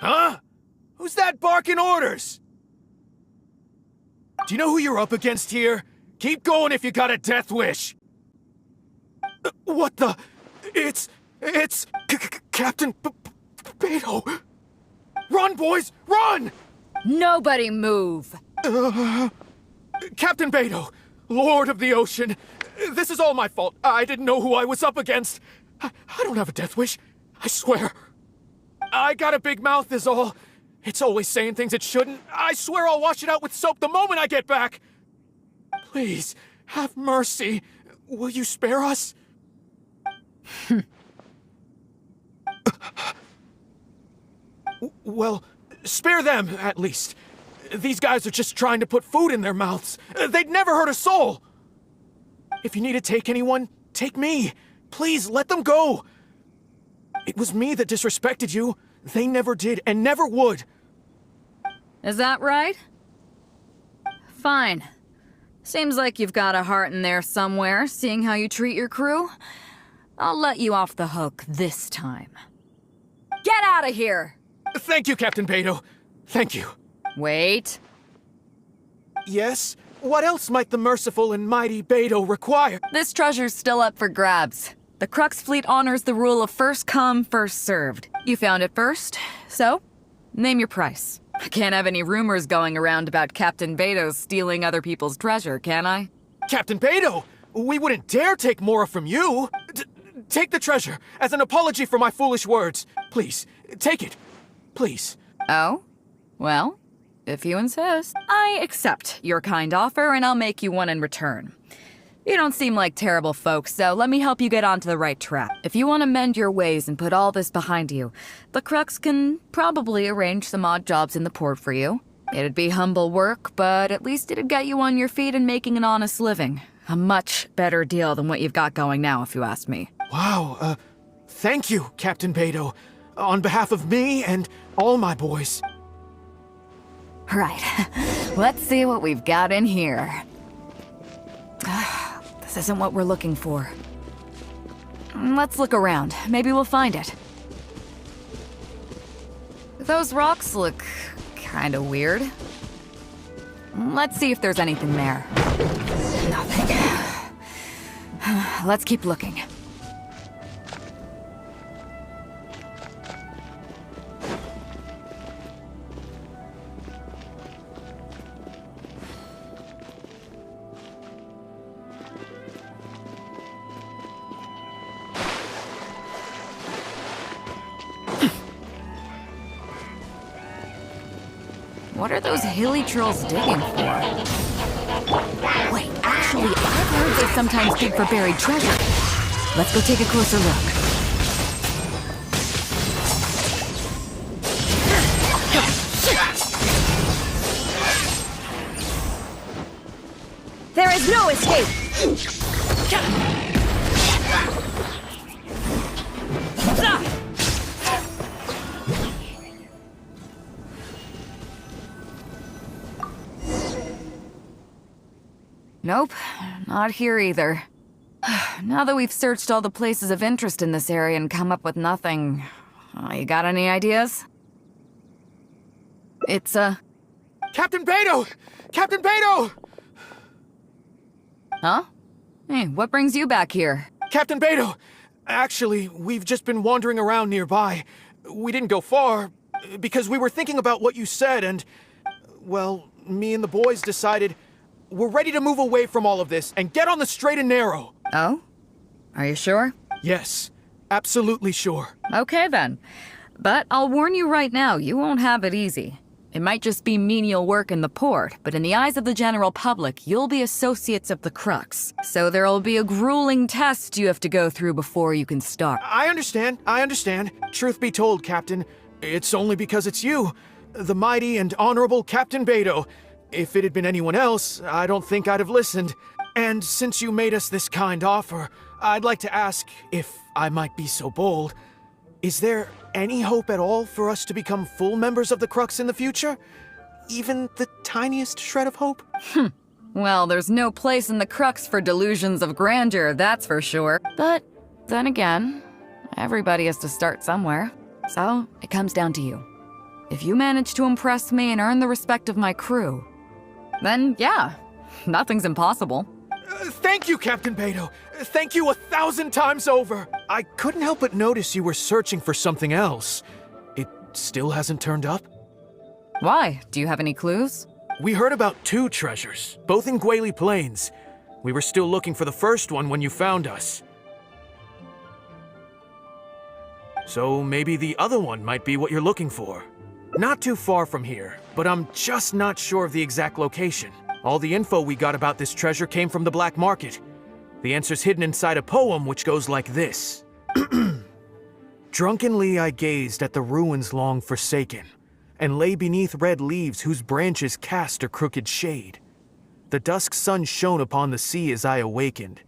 Huh? Who's that barking orders? Do you know who you're up against here? Keep going if you got a death wish. What the? It's Captain Beto. Run, boys, run! Nobody move. Captain Beto, Lord of the Ocean. This is all my fault. I didn't know who I was up against. I don't have a death wish. I swear. I got a big mouth is all. It's always saying things it shouldn't. I swear I'll wash it out with soap the moment I get back. Please, have mercy. Will you spare us? Well, spare them, at least. These guys are just trying to put food in their mouths. They'd never hurt a soul. If you need to take anyone, take me. Please, let them go. It was me that disrespected you. They never did and never would. Is that right? Fine. Seems like you've got a heart in there somewhere, seeing how you treat your crew. I'll let you off the hook this time. Get out of here! Thank you, Captain Beto. Thank you. Wait. Yes? What else might the merciful and mighty Beto require? This treasure's still up for grabs. The Crux fleet honors the rule of first come, first served. You found it first, so name your price. I can't have any rumors going around about Captain Beto stealing other people's treasure, can I? Captain Beto, we wouldn't dare take more from you. Take the treasure as an apology for my foolish words. Please, take it. Please. Oh? Well, if you insist. I accept your kind offer, and I'll make you one in return. You don't seem like terrible folks, so let me help you get onto the right track. If you want to mend your ways and put all this behind you, the Crux can probably arrange some odd jobs in the port for you. It'd be humble work, but at least it'd get you on your feet and making an honest living. A much better deal than what you've got going now, if you ask me. Wow, thank you, Captain Beto. On behalf of me and all my boys. Right. Let's see what we've got in here. This isn't what we're looking for. Let's look around. Maybe we'll find it. Those rocks look kind of weird. Let's see if there's anything there. Nothing. Let's keep looking. What are those hilly trolls digging for? Wait, actually, I've heard they sometimes dig for buried treasure. Let's go take a closer look. There is no escape! Nope, not here either. Now that we've searched all the places of interest in this area and come up with nothing, you got any ideas? It's, Captain Beto! Captain Beto! Huh? Hey, what brings you back here? Captain Beto! Actually, we've just been wandering around nearby. We didn't go far, because we were thinking about what you said and, well, me and the boys decided we're ready to move away from all of this and get on the straight and narrow. Oh? Are you sure? Yes, absolutely sure. Okay then. But I'll warn you right now, you won't have it easy. It might just be menial work in the port, but in the eyes of the general public, you'll be associates of the Crux. So there'll be a grueling test you have to go through before you can start. I understand. Truth be told, Captain, it's only because it's you, the mighty and honorable Captain Beto. If it had been anyone else, I don't think I'd have listened. And since you made us this kind offer, I'd like to ask, if I might be so bold, is there any hope at all for us to become full members of the Crux in the future? Even the tiniest shred of hope? Well, there's no place in the Crux for delusions of grandeur, that's for sure. But then again, everybody has to start somewhere. So it comes down to you. If you manage to impress me and earn the respect of my crew, then yeah, nothing's impossible. Thank you, Captain Beidou. Thank you 1,000 times over. I couldn't help but notice you were searching for something else. It still hasn't turned up? Why? Do you have any clues? We heard about 2 treasures, both in Guili Plains. We were still looking for the first one when you found us. So maybe the other one might be what you're looking for. Not too far from here, but I'm just not sure of the exact location. All the info we got about this treasure came from the black market. The answer's hidden inside a poem which goes like this. Drunkenly I gazed at the ruins long forsaken, and lay beneath red leaves whose branches cast a crooked shade. The dusk sun shone upon the sea as I awakened,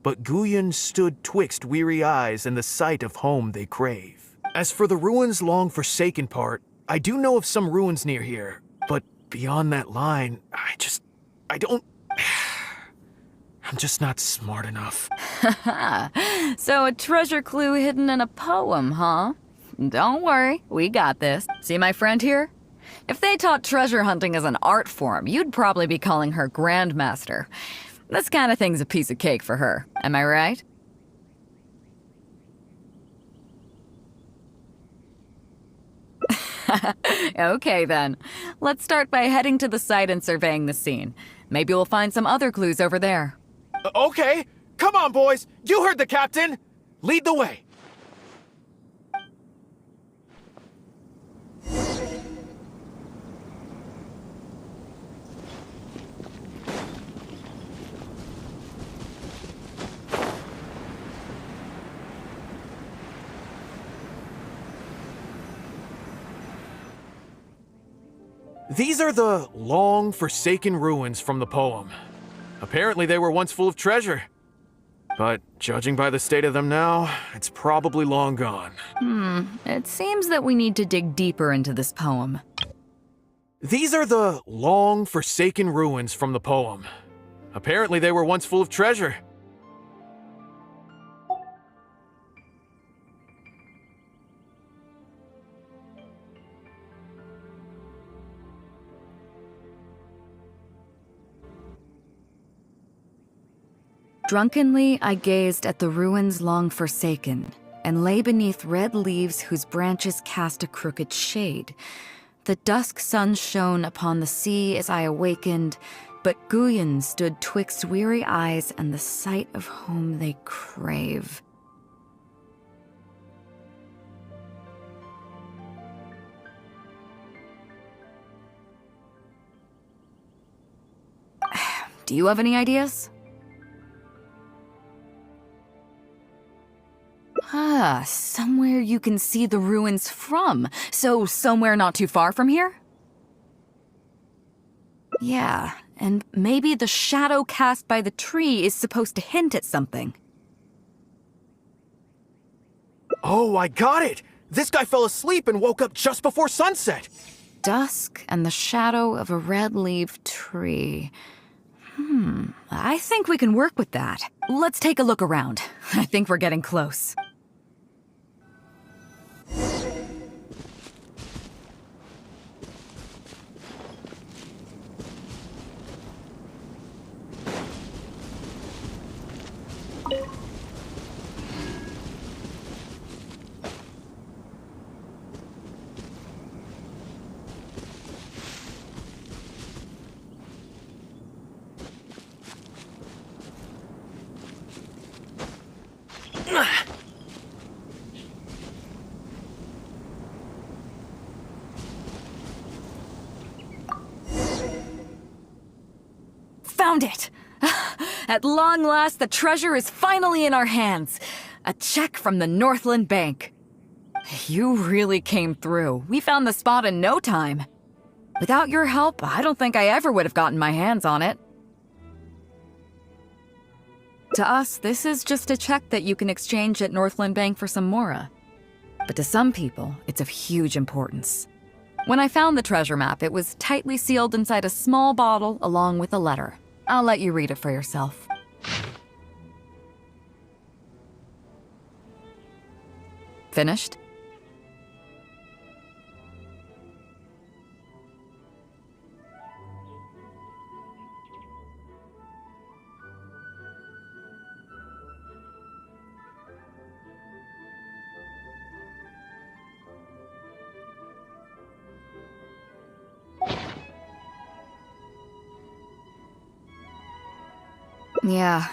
but Guyon stood twixt weary eyes and the sight of home they crave. As for the ruins long forsaken part, I do know of some ruins near here, but beyond that line, I don't... I'm just not smart enough. So a treasure clue hidden in a poem, huh? Don't worry, we got this. See my friend here? If they taught treasure hunting as an art form, you'd probably be calling her Grandmaster. This kind of thing's a piece of cake for her, am I right? Okay then, let's start by heading to the site and surveying the scene. Maybe we'll find some other clues over there. Okay, come on boys, you heard the captain! Lead the way. These are the long forsaken ruins from the poem. Apparently they were once full of treasure. But judging by the state of them now, it's probably long gone. It seems that we need to dig deeper into this poem. These are the long forsaken ruins from the poem. Apparently they were once full of treasure. Drunkenly, I gazed at the ruins long forsaken, and lay beneath red leaves whose branches cast a crooked shade. The dusk sun shone upon the sea as I awakened, but Guyon stood twixt weary eyes and the sight of home they crave. Do you have any ideas? Somewhere you can see the ruins from. So somewhere not too far from here? Yeah, and maybe the shadow cast by the tree is supposed to hint at something. Oh, I got it! This guy fell asleep and woke up just before sunset! Dusk and the shadow of a red-leaved tree. I think we can work with that. Let's take a look around. I think we're getting close. Found it! At long last, the treasure is finally in our hands. A check from the Northland Bank. You really came through. We found the spot in no time. Without your help, I don't think I ever would have gotten my hands on it. To us, this is just a check that you can exchange at Northland Bank for some Mora. But to some people, it's of huge importance. When I found the treasure map, it was tightly sealed inside a small bottle along with a letter. I'll let you read it for yourself. Finished? Yeah,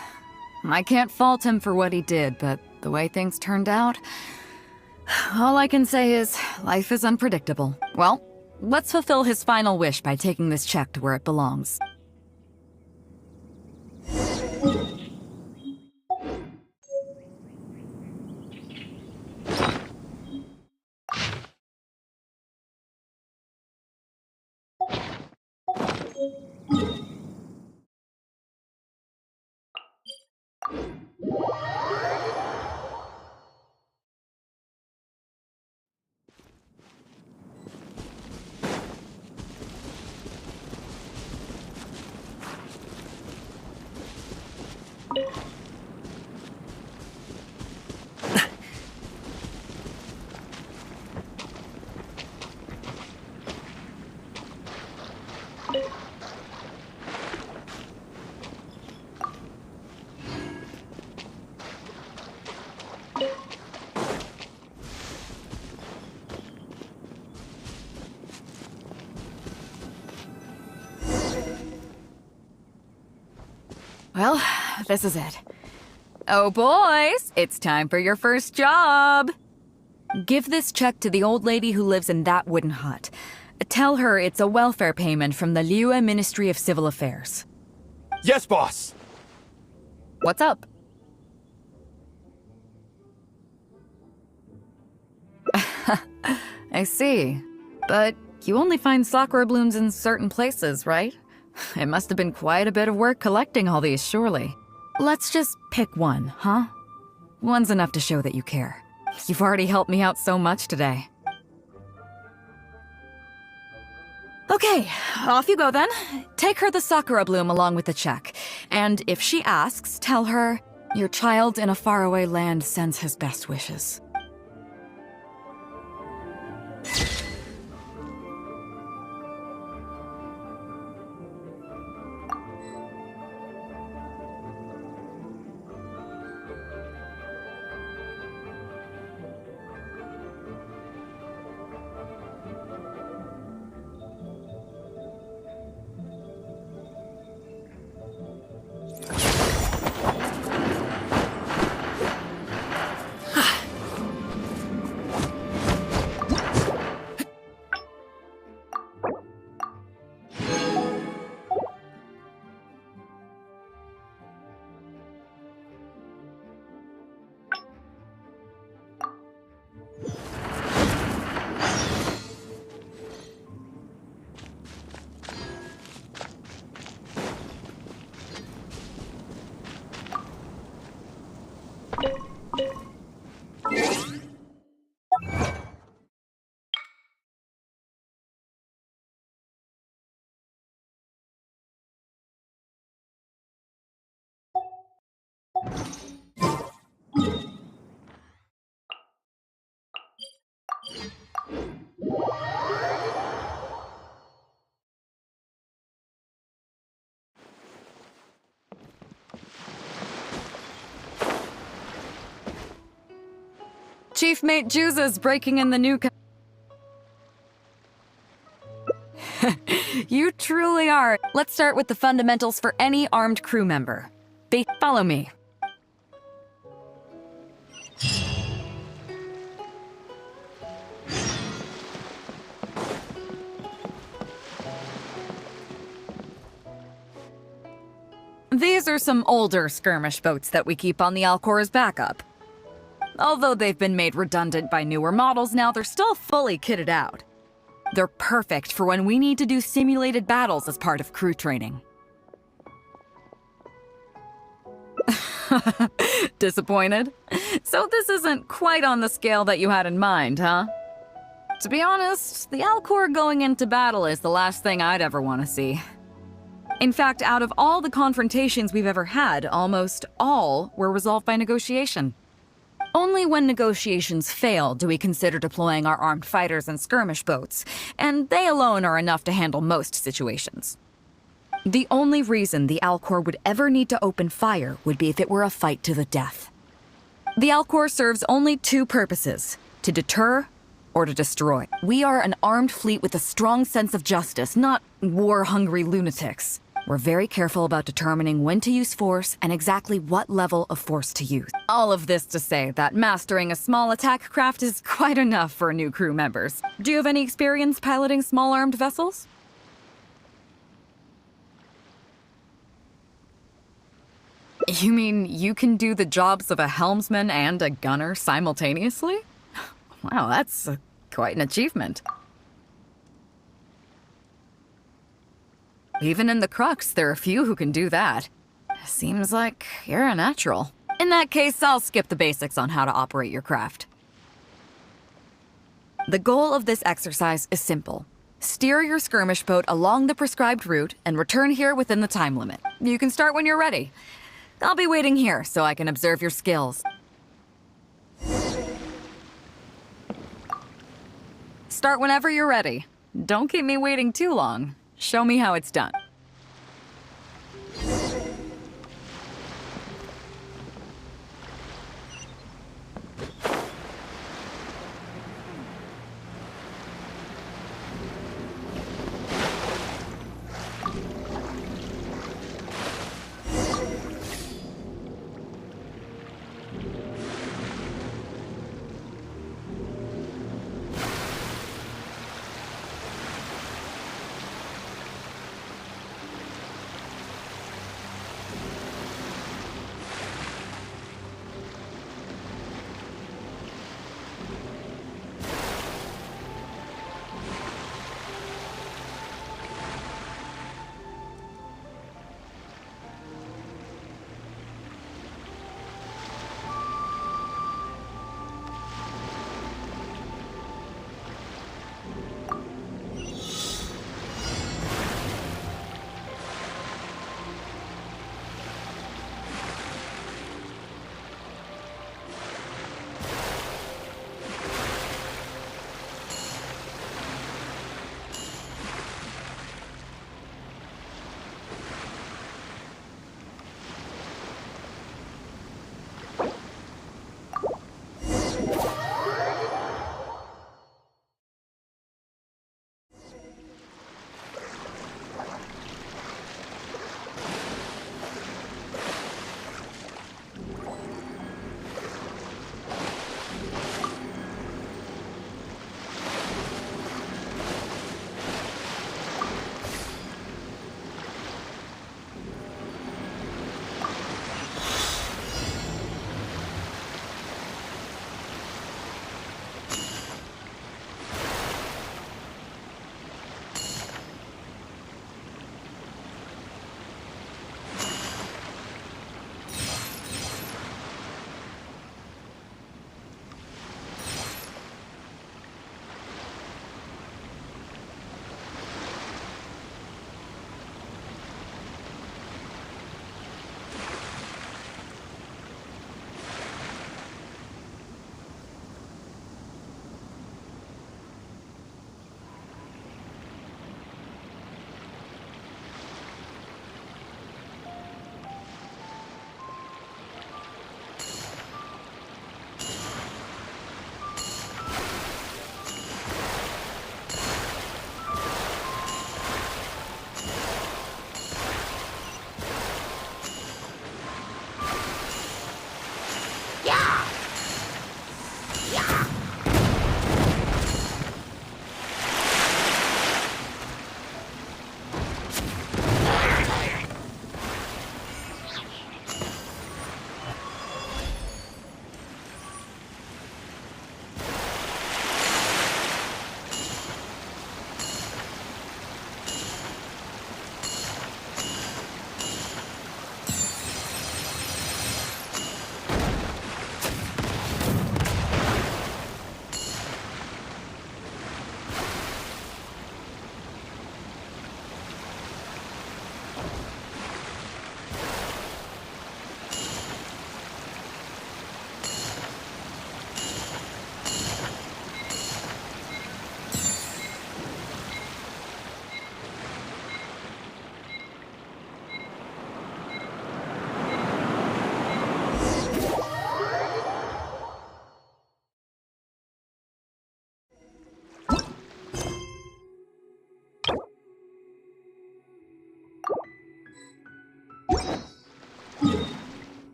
I can't fault him for what he did, but the way things turned out, all I can say is life is unpredictable. Well, let's fulfill his final wish by taking this check to where it belongs. Well, this is it. Oh, boys, it's time for your first job. Give this check to the old lady who lives in that wooden hut. Tell her it's a welfare payment from the Liyue Ministry of Civil Affairs. Yes, boss! What's up? I see. But you only find sakura blooms in certain places, right? It must have been quite a bit of work collecting all these, surely. Let's just pick one, huh? One's enough to show that you care. You've already helped me out so much today. Okay, off you go then. Take her the sakura bloom along with the check. And if she asks, tell her, your child in a faraway land sends his best wishes. Chief Mate Juza's breaking in the new You truly are. Let's start with the fundamentals for any armed crew member. Follow me. These are some older skirmish boats that we keep on the Alcor as backup. Although they've been made redundant by newer models now, they're still fully kitted out. They're perfect for when we need to do simulated battles as part of crew training. Disappointed? So this isn't quite on the scale that you had in mind, huh? To be honest, the Alcor going into battle is the last thing I'd ever want to see. In fact, out of all the confrontations we've ever had, almost all were resolved by negotiation. Only when negotiations fail do we consider deploying our armed fighters and skirmish boats, and they alone are enough to handle most situations. The only reason the Alcor would ever need to open fire would be if it were a fight to the death. The Alcor serves only two purposes: to deter or to destroy. We are an armed fleet with a strong sense of justice, not war-hungry lunatics. We're very careful about determining when to use force and exactly what level of force to use. All of this to say that mastering a small attack craft is quite enough for new crew members. Do you have any experience piloting small armed vessels? You mean you can do the jobs of a helmsman and a gunner simultaneously? Wow, that's quite an achievement. Even in the Crux, there are few who can do that. Seems like you're a natural. In that case, I'll skip the basics on how to operate your craft. The goal of this exercise is simple. Steer your skirmish boat along the prescribed route and return here within the time limit. You can start when you're ready. I'll be waiting here so I can observe your skills. Start whenever you're ready. Don't keep me waiting too long. Show me how it's done.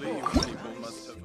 Liyue people must have...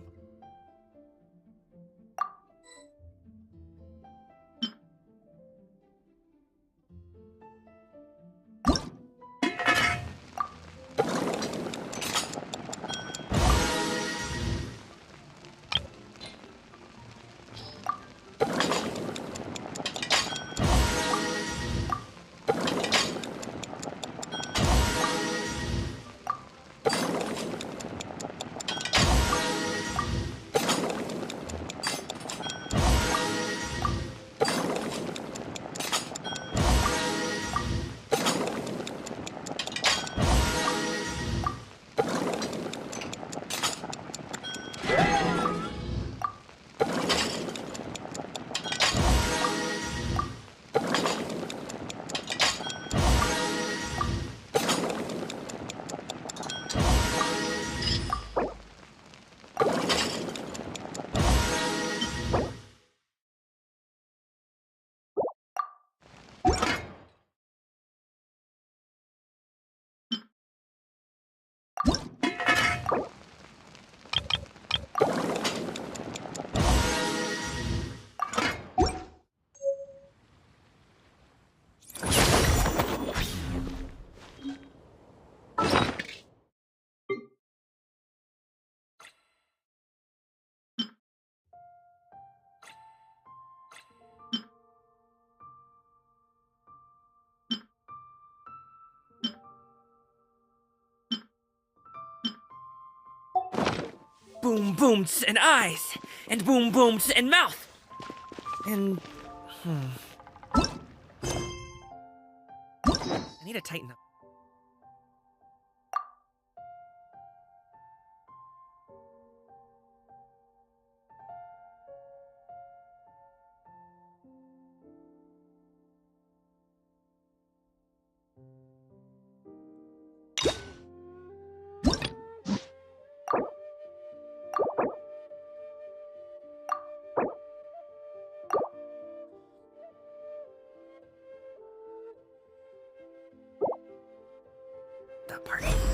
Boom booms and eyes, and boom booms and mouth, and I need to tighten up. That part.